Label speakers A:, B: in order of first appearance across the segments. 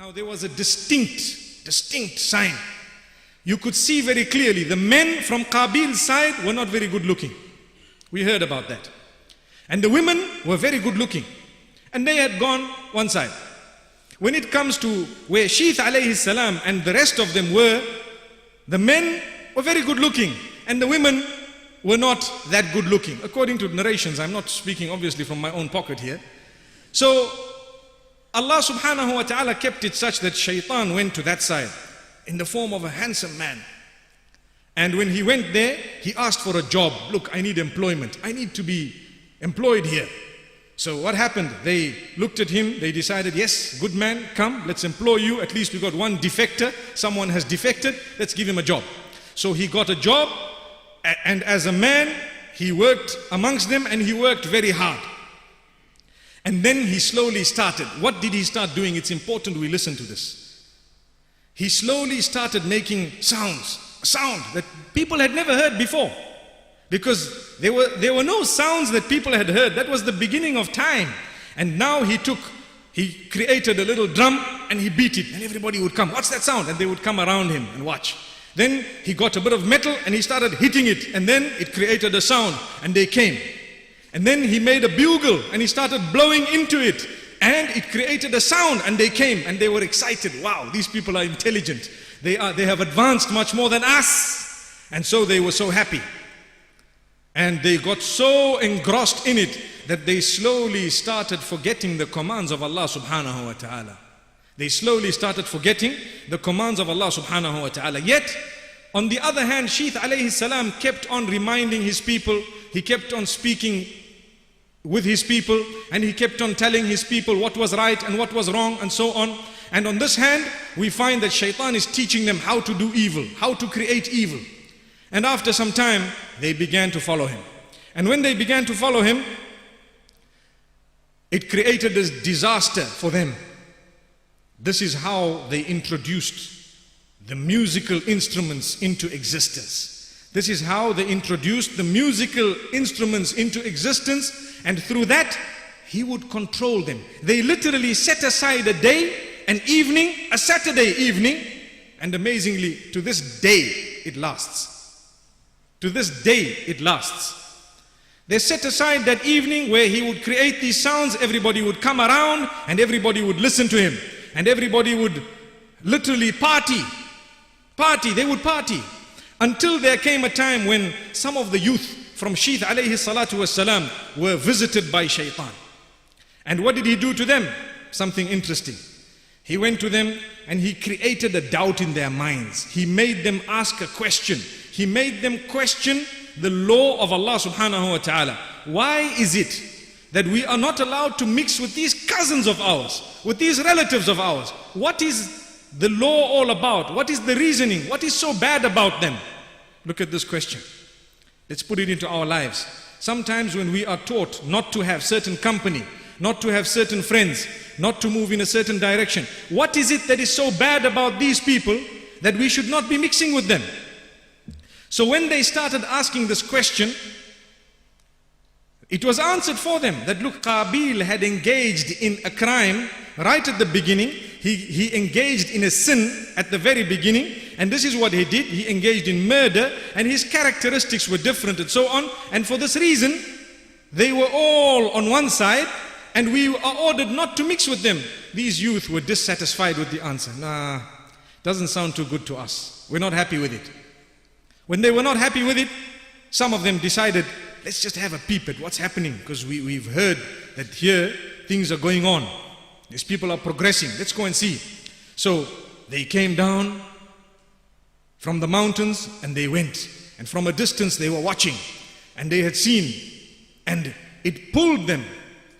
A: Now there was a distinct sign. You could see very clearly the men from Qabil's side were not very good looking. We heard about that. And the women were very good looking. And they had gone one side. When it comes to where Sheath alayhi salam and the rest of them were, the men were very good looking and the women were not that good looking. According to narrations, I'm not speaking obviously from my own pocket here. So Allah subhanahu wa ta'ala kept it such that Shaytan went to that side in the form of a handsome man. And when he went there, he asked for a job. Look, I need employment. I need to be employed here. So what happened? They looked at him, they decided, yes, good man, come, let's employ you. At least we got one defector. Someone has defected, let's give him a job. So he got a job, and as a man, he worked amongst them and he worked very hard. And then he slowly started. What did he start doing? It's important we listen to this. He slowly started making sounds, a sound that people had never heard before. Because there were no sounds that people had heard. That was the beginning of time. And now he created a little drum and he beat it and everybody would come. What's that sound? And they would come around him and watch. Then he got a bit of metal and he started hitting it and then it created a sound and they came. And then he made a bugle and he started blowing into it and it created a sound and they came and they were excited. Wow, these people are intelligent. They have advanced much more than us. And so they were so happy. And they got so engrossed in it that they slowly started forgetting the commands of Allah subhanahu wa ta'ala. They slowly started forgetting the commands of Allah subhanahu wa ta'ala. Yet, on the other hand, Sheath alayhi salam kept on reminding his people, he kept on speaking with his people, and he kept on telling his people what was right and what was wrong and so on. And on this hand, we find that Shaytan is teaching them how to do evil, how to create evil. And after some time, they began to follow him. And when they began to follow him, it created this disaster for them. This is how they introduced the musical instruments into existence. This is how they introduced the musical instruments into existence, and through that, he would control them. They literally set aside a day, an evening, a Saturday evening, and amazingly, to this day, it lasts. To this day, it lasts. They set aside that evening where he would create these sounds, everybody would come around and everybody would listen to him. And everybody would literally party. They would party. Until there came a time when some of the youth from Sheath alayhi salatu wasalam were visited by Shaytan. And what did he do to them? Something interesting. He went to them and he created a doubt in their minds. He made them ask a question. He made them question the law of Allah subhanahu wa ta'ala. Why is it that we are not allowed to mix with these cousins of ours, with these relatives of ours? What is the law all about? What is the reasoning? What is so bad about them? Look at this question. Let's put it into our lives. Sometimes when we are taught not to have certain company, not to have certain friends, not to move in a certain direction, what is it that is so bad about these people that we should not be mixing with them? So when they started asking this question, it was answered for them that look, Qabil had engaged in a crime right at the beginning. He engaged in a sin at the very beginning, and this is what he did. He engaged in murder, and his characteristics were different and so on. And for this reason, they were all on one side, and we are ordered not to mix with them. These youth were dissatisfied with the answer. Nah, doesn't sound too good to us. We're not happy with it. When they were not happy with it, some of them decided, let's just have a peep at what's happening, because we've heard that here things are going on. These people are progressing. Let's go and see. So they came down from the mountains and they went. And from a distance they were watching and they had seen, and it pulled them.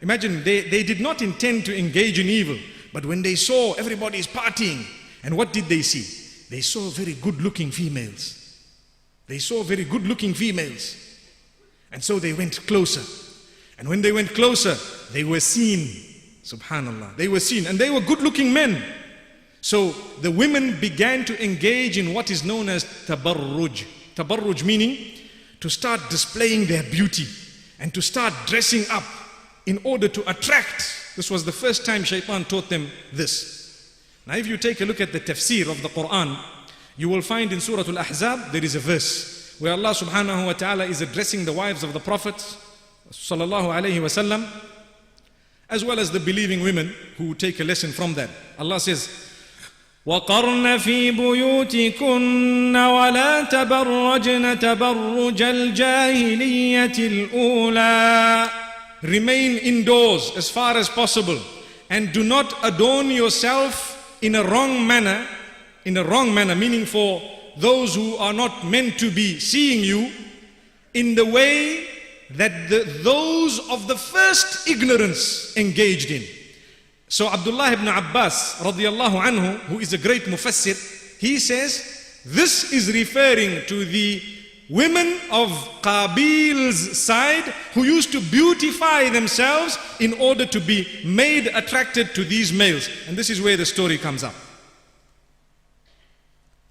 A: Imagine, they did not intend to engage in evil, but when they saw everybody is partying, and what did they see? They saw very good-looking females. They saw very good-looking females. And so they went closer. And when they went closer, they were seen. Subhanallah. They were seen. And they were good-looking men. So the women began to engage in what is known as tabarruj. Tabarruj meaning to start displaying their beauty and to start dressing up in order to attract. This was the first time Shaytan taught them this. Now if you take a look at the tafsir of the Quran, you will find in Surah Al-Ahzab there is a verse where Allah subhanahu wa ta'ala is addressing the wives of the Prophet sallallahu alayhi wa sallam, as well as the believing women who take a lesson from that. Allah says, وَقَرْنَ فِي بُيُوتِكُنَّ وَلَا تَبَرَّجْنَ تَبَرُّجَ الْجَاهِلِيَّةِ الْأُولَى. Remain indoors as far as possible, and do not adorn yourself in a wrong manner, meaning for those who are not meant to be seeing you, in the way that those of the first ignorance engaged in. So Abdullah ibn Abbas radiyallahu anhu, who is a great mufassir, he says this is referring to the women of Qabil's side who used to beautify themselves in order to be made attracted to these males. And this is where the story comes up.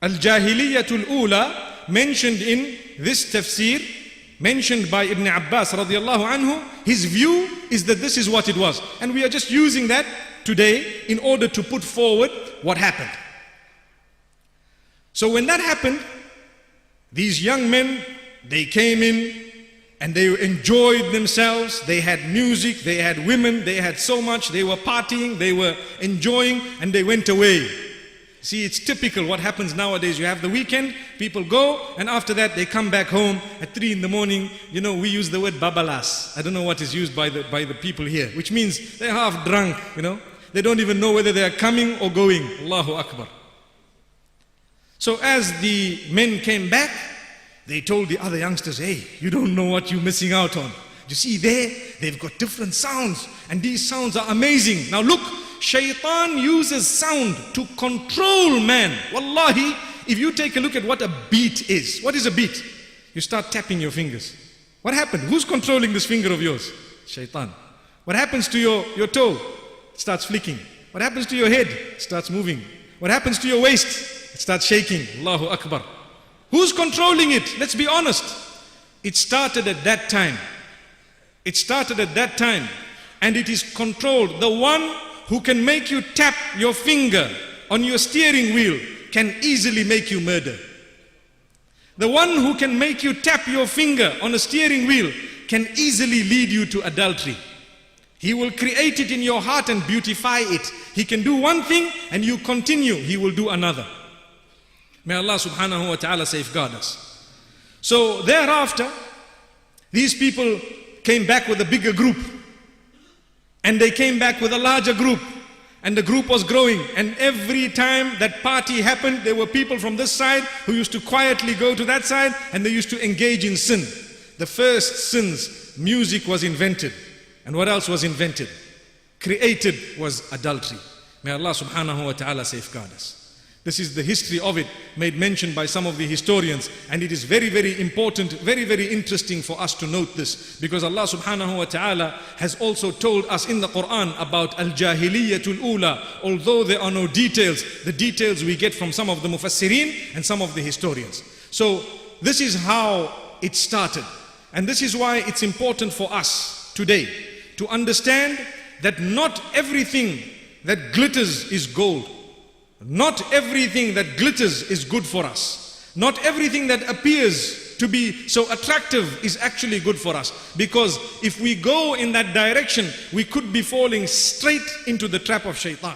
A: Al-Jahiliyatul Ula, mentioned in this tafsir, mentioned by Ibn Abbas radiallahu anhu, his view is that this is what it was. And we are just using that today in order to put forward what happened. So when that happened, these young men, they came in and they enjoyed themselves. They had music, they had women, they had so much. They were partying, they were enjoying, and they went away. See, it's typical what happens nowadays. You have the weekend, people go, and after that they come back home at 3 in the morning. You know, we use the word babalas. I don't know what is used by the people here, which means they're half drunk, you know. They don't even know whether they are coming or going. Allahu Akbar. So as the men came back, they told the other youngsters, hey, you don't know what you're missing out on. You see there, they've got different sounds, and these sounds are amazing. Now look, Shaytan uses sound to control man. Wallahi, if you take a look at what a beat is. What is a beat? You start tapping your fingers. What happened? Who's controlling this finger of yours? Shaytan. What happens to your toe? It starts flicking. What happens to your head? It starts moving. What happens to your waist? It starts shaking. Allahu Akbar. Who's controlling it? Let's be honest. It started at that time. It started at that time. And it is controlled. The one who can make you tap your finger on your steering wheel can easily make you murder. The one who can make you tap your finger on a steering wheel can easily lead you to adultery. He will create it in your heart and beautify it. He can do one thing and you continue, he will do another. May Allah subhanahu wa ta'ala safeguard us. So thereafter, these people came back with a bigger group. And they came back with a larger group. And the group was growing. And every time that party happened, there were people from this side who used to quietly go to that side, and they used to engage in sin. The first sins, music was invented. And what else was invented? Created was adultery. May Allah subhanahu wa ta'ala safeguard us. This is the history of it, made mention by some of the historians, and it is very, very important, very, very interesting for us to note this, because Allah subhanahu wa ta'ala has also told us in the Quran about al-jahiliyatul ula. Although there are no details, the details we get from some of the mufassirin and some of the historians. So this is how it started, and this is why it's important for us today to understand that not everything that glitters is gold. Not everything that glitters is good for us. Not everything that appears to be so attractive is actually good for us. Because if we go in that direction, we could be falling straight into the trap of Shaytan.